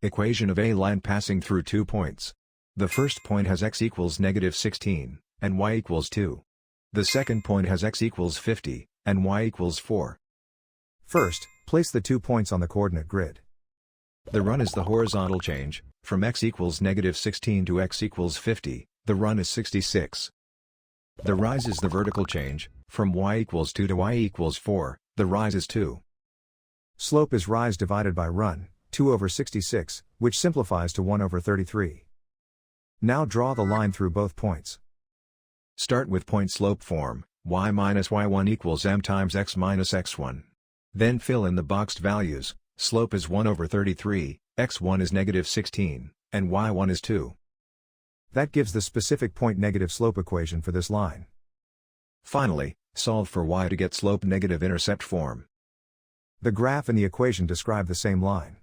Equation of a line passing through 2 points. The first point has x equals -16, and y equals 2. The second point has x equals 50, and y equals 4. First, place the 2 points on the coordinate grid. The run is the horizontal change, from x equals -16 to x equals 50, the run is 66. The rise is the vertical change, from y equals 2 to y equals 4, the rise is 2. Slope is rise divided by run, 2 over 66, which simplifies to 1 over 33. Now draw the line through both points. Start with point slope form, y minus y1 equals m times x minus x1. Then fill in the boxed values. Slope is 1 over 33, x1 is -16, and y1 is 2. That gives the specific point negative slope equation for this line. Finally, solve for y to get slope negative intercept form. The graph and the equation describe the same line.